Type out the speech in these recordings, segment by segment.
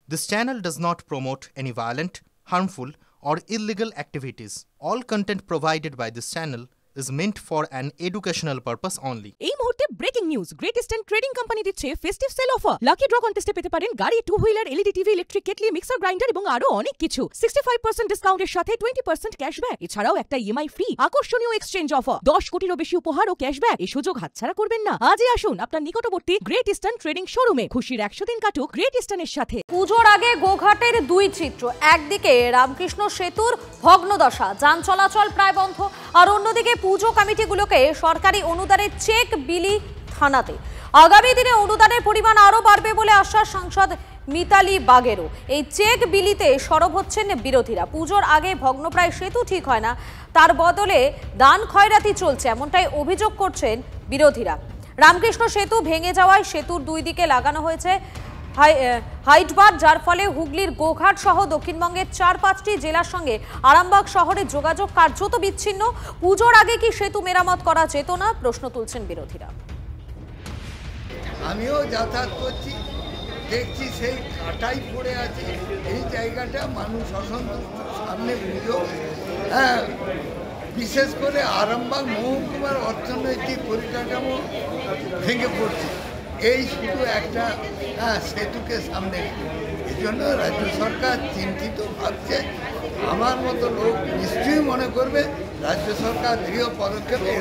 This channel does not promote any violent, harmful, or illegal activities. All content provided by this channel is meant for an educational purpose only. এই মুহূর্তে breaking news, Great Eastern Trading Company দিচ্ছে festive sale offer. Lucky draw কন্টেস্টে পেতে পারেন গাড়ি, two wheeler, LED TV, electric kettle, mixer grinder এবং আরো অনেক কিছু। 65% ডিসকাউন্টের সাথে 20% ক্যাশব্যাক। এছাড়াও একটা ইএমআই ফ্রি, আকর্ষণীয় এক্সচেঞ্জ অফার, 10 কোটিরও বেশি উপহার ও ক্যাশব্যাক। এই সুযোগ হাতছাড়া করবেন না। আজই আসুন আপনার নিকটবর্তী গ্রেট ইস্টার্ন ট্রেডিং শোরুমে। খুশির 100 দিন কাটুক গ্রেট ইস্টার্নের সাথে। পুজোর আগে গোঘাটের দুই চিত্র, একদিকে রামকৃষ্ণ সেতুর ভগ্নদশা, যান চলাচল প্রায় বন্ধ, আর অন্যদিকে পুজো কমিটিগুলোকে সরকারি অনুদানের চেক বিলি থানাতে। আগামী দিনে অনুদানের পরিমাণ আরও বাড়বে বলে আশ্বাস সাংসদ মিতালি বাগেরও। এই চেক বিলিতে সরব হচ্ছেন বিরোধীরা। পুজোর আগে ভগ্নপ্রায় সেতু ঠিক হয় না, তার বদলে দান খয়রাতি চলছে, এমনটাই অভিযোগ করছেন বিরোধীরা। রামকৃষ্ণ সেতু ভেঙে যাওয়ায় সেতুর দুই দিকে লাগানো হয়েছে হাইটবার, যার ফলে হুগলির গোঘাট সহ দক্ষিণবঙ্গের 4-5টি জেলার সঙ্গে আরামবাগ শহরের যোগাযোগ কার্যত বিচ্ছিন্ন। পুজোর আগে কি সেতু মেরামত করা যেত না, প্রশ্ন তুলছেন বিরোধীরা। আমিও যাতায়াত করছি, দেখছি সেই কাটাই পড়ে আছে এই জায়গাটা, মানুষ অসন্তুষ্ট। সামনে পুজো, হ্যাঁ, বিশেষ করে আরামবাগ মহকুমার অর্থনৈতিক পরিকাঠামো ভেঙে পড়ছে এই শুধু একটা সেতুকে সামনে। এই জন্য রাজ্য সরকার চিন্তিত ভাবছে। আমার মতো লোক নিশ্চয়ই মনে করবে রাজ্য সরকার দৃঢ় পদক্ষেপে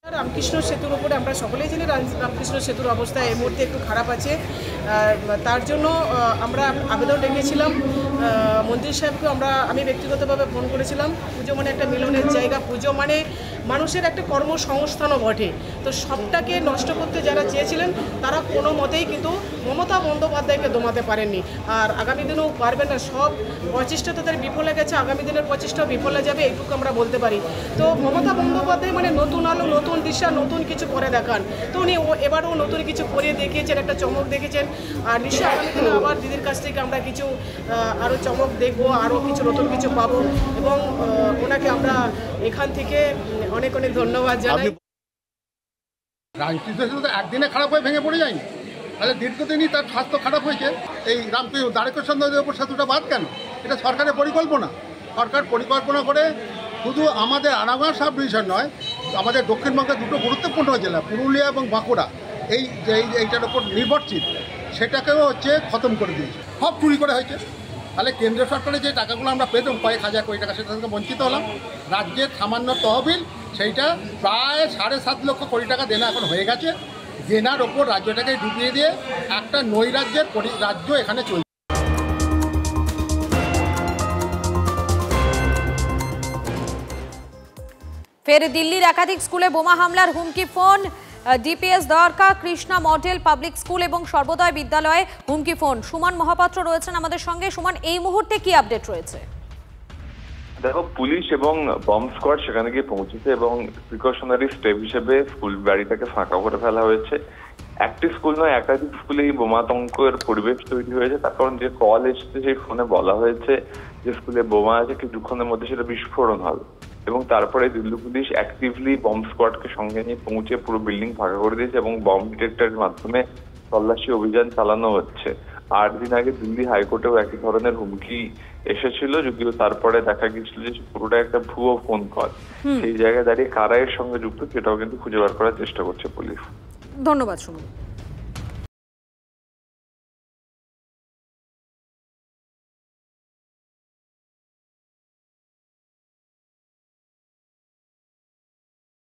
রামকৃষ্ণ সেতুর উপরে আমরা সকলেই জানি রামকৃষ্ণ সেতুর অবস্থা এই মুহূর্তে একটু খারাপ আছে। তার জন্য আমরা আবেদন রেখেছিলাম মন্ত্রী সাহেবকে। আমি ব্যক্তিগতভাবে ফোন করেছিলাম। পুজো মানে একটা মিলনের জায়গা, পুজো মানে মানুষের একটা কর্মসংস্থানও বটে। তো সবটাকে নষ্ট করতে যারা চেয়েছিলেন তারা কোনো মতেই কিন্তু মমতা বন্দ্যোপাধ্যায়কে দমাতে পারেননি, আর আগামী দিনেও পারবেন না। সব প্রচেষ্টা তাদের বিফলে গেছে, আগামী দিনের প্রচেষ্টাও বিফলে যাবে, এইটুকু আমরা বলতে পারি। তো মমতা বন্দ্যোপাধ্যায় মানে নতুন আলো, নতুন দিশা, নতুন কিছু করে দেখান। তো উনি এবারও নতুন কিছু করে দেখিয়েছেন, একটা চমক দেখেছেন। আর নিশ্চয়ই আগামী দিনে আবার দিদির কাছ থেকে আমরা কিছু আরও চমক দেখবো, আরও কিছু নতুন কিছু পাবো, এবং ওনাকে আমরা এখান থেকে অনেক অনেক ধন্যবাদ জানাই। রামকৃষ্ণ সেতু তো একদিনে খারাপ হয়ে ভেঙে পড়ে যায়নি, তাহলে দীর্ঘদিনই তার স্বাস্থ্য খারাপ হয়েছে। এই দ্বারকেশ্বর নদীর উপর সেতুটা বাদ কেন? এটা সরকারের পরিকল্পনা। সরকার পরিকল্পনা করে শুধু আমাদের আরামবাগ সাব ডিভিশন নয়, আমাদের দক্ষিণবঙ্গের দুটো গুরুত্বপূর্ণ জেলা পুরুলিয়া এবং বাঁকুড়া এইটার উপর নির্ভরশীল, সেটাকেও খতম করে দিয়েছে। সব চুরি করে হয়েছে। তাহলে কেন্দ্রীয় সরকারের যে টাকাগুলো আমরা পেতাম কয়েক হাজার কোটি টাকা, সেটা থেকে বঞ্চিত হলাম। রাজ্যের সামান্য তহবিল সেইটা প্রায় 7.5 লক্ষ কোটি টাকা দেনা এখন হয়ে গেছে। দেনার ওপর রাজ্যটাকে ডুবিয়ে দিয়ে একটা নৈরাজ্যের রাজ্য এখানে চলছে। ফের দিল্লির একাধিক স্কুলে বোমা হামলার হুমকি phone. DPS Dwarka, Krishna model public school এবং সর্বোদয় বিদ্যালয়ে হুমকি ফোন। সুমন মহাপাত্র রয়েছেন আমাদের সঙ্গে। সুমন, এই মুহূর্তে কি আপডেট রয়েছে? দেখো, পুলিশ এবং বম্ব স্কোয়াড সেখানে গিয়ে পৌঁছেছে এবং প্রিকশনারি স্টেপ হিসেবে স্কুল বাড়িটাকে ফাঁকা করে ফেলা হয়েছে। একটি স্কুল নয়, একাধিক স্কুলে এই বোমাতঙ্কের পরিবেশ তৈরি হয়েছে। তার কারণ যে কল এসেছে সেই ফোনে বলা হয়েছে যে স্কুলে বোমা আছে, কিছুক্ষণের মধ্যে সেটা বিস্ফোরণ হবে। এবং তারপরে দিল্লি পুলিশ অ্যাক্টিভলি বম্ব স্কোয়াডকে সঙ্গে নিয়ে পৌঁছে পুরো বিল্ডিং ফাঁকা করে দিয়েছে এবং বম্ব ডিটেক্টরের মাধ্যমে তল্লাশি অভিযান চালানো হচ্ছে। 8 দিন আগে দিল্লি হাইকোর্টেও একই ধরনের হুমকি এসেছিল, যদিও তারপরে দেখা গিয়েছিল যে পুরোটা একটা ভুয়ো ফোন কল। সেই জায়গায় দাঁড়িয়ে কারা এর সঙ্গে যুক্ত সেটাও কিন্তু খুঁজে বার করার চেষ্টা করছে পুলিশ। ধন্যবাদ সুমন।